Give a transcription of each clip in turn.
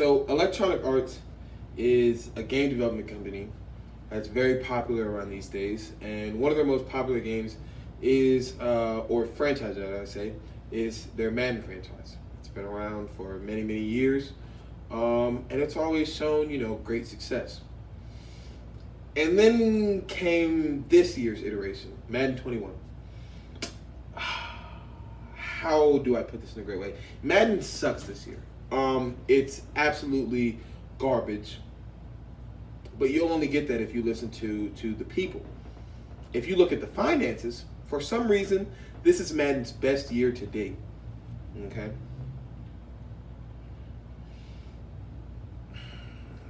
So Electronic Arts is a game development company that's very popular around these days, and one of their most popular games is, or franchise, I say, is their Madden franchise. It's been around for many, many years, and it's always shown, great success. And then came this year's iteration, Madden 21. How do I put this in a great way? Madden sucks this year. It's absolutely garbage. But you'll only get that if you listen to the people. If you look at the finances, for some reason, this is Madden's best year to date. Okay?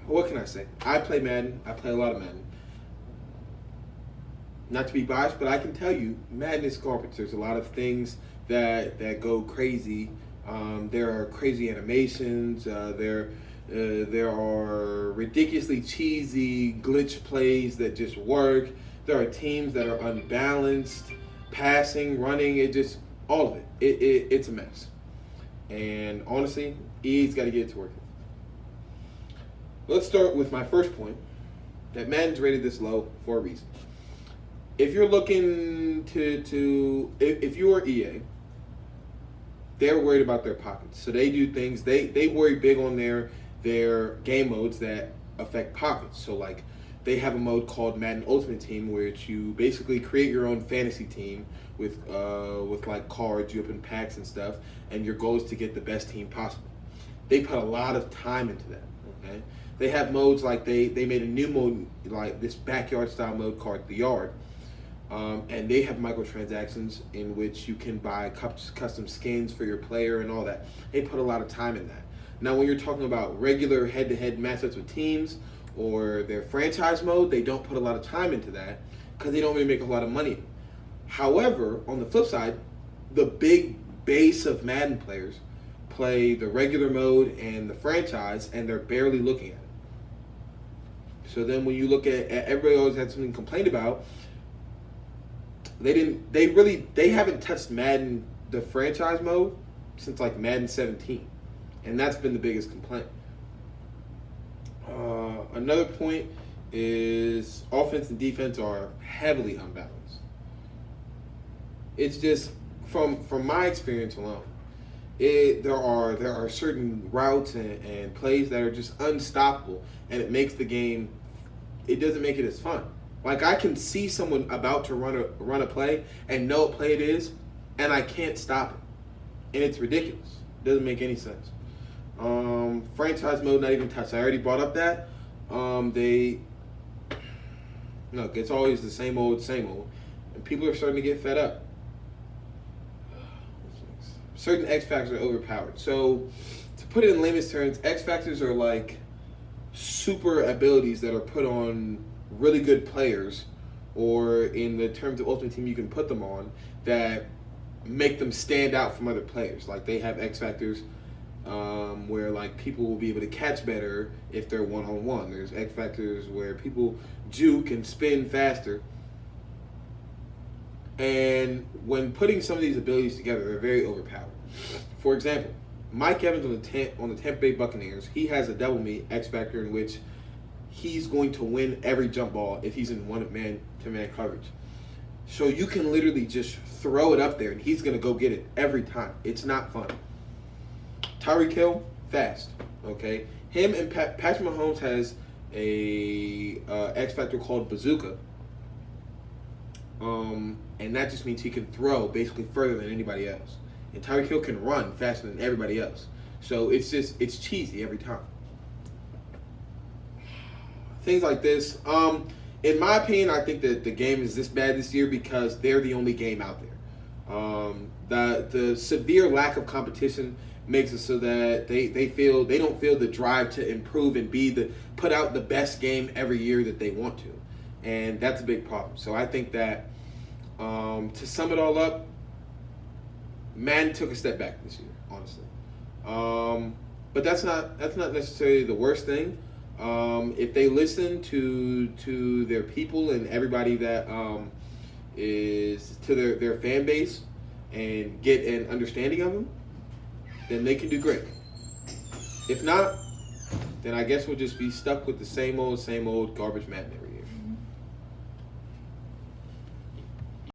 What can I say? I play Madden. I play a lot of Madden. Not to be biased, but I can tell you, Madden is garbage. There's a lot of things that go crazy. There are crazy animations. There are ridiculously cheesy glitch plays that just work. There are teams that are unbalanced, passing, running. All of it. It's a mess. And honestly, EA's got to get it to work. Let's start with my first point, that Madden's rated this low for a reason. If you're looking if you are EA, they're worried about their pockets. So they do things, they worry big on their game modes that affect pockets. So like they have a mode called Madden Ultimate Team, where you basically create your own fantasy team with like cards, you open packs and stuff, and your goal is to get the best team possible. They put a lot of time into that. Okay, they have modes like they made a new mode, like this backyard style mode called The Yard. And they have microtransactions in which you can buy custom skins for your player and all that. They put a lot of time in that. Now, when you're talking about regular head-to-head matchups with teams or their franchise mode, they don't put a lot of time into that because they don't really make a lot of money. However, on the flip side, the big base of Madden players play the regular mode and the franchise, and they're barely looking at it. So then when you look at everybody always had something to complain about. They haven't touched Madden, the franchise mode, since like Madden 17. And that's been the biggest complaint. Another point is offense and defense are heavily unbalanced. It's just, from my experience alone, there are certain routes and plays that are just unstoppable, and it makes the game, it doesn't make it as fun. Like, I can see someone about to run a play and know what play it is, and I can't stop it. And it's ridiculous. It doesn't make any sense. Franchise mode, not even touched. I already brought up that. Look, it's always the same old. And people are starting to get fed up. Certain X Factors are overpowered. So, to put it in layman's terms, X Factors are like super abilities that are put on really good players, or in the terms of Ultimate Team, you can put them on that make them stand out from other players. Like they have X Factors where like people will be able to catch better if they're one-on-one. There's X Factors where people juke and spin faster. And when putting some of these abilities together, they're very overpowered. For example, Mike Evans on the Tampa Bay Buccaneers, he has a double me X Factor in which he's going to win every jump ball if he's in one-man-to-man coverage. So you can literally just throw it up there, and he's going to go get it every time. It's not fun. Tyreek Hill, fast. Okay, him and Patrick Mahomes has a X Factor called Bazooka, and that just means he can throw basically further than anybody else. And Tyreek Hill can run faster than everybody else. So it's cheesy every time. Things like this. In my opinion, I think that the game is this bad this year because they're the only game out there. The severe lack of competition makes it so that they don't feel the drive to improve and put out the best game every year that they want to, and that's a big problem. So I think that to sum it all up, Madden took a step back this year, honestly. But that's not necessarily the worst thing. If they listen to their people and everybody that is to their fan base and get an understanding of them, then they can do great. If not, then I guess we'll just be stuck with the same old garbage Madden every year.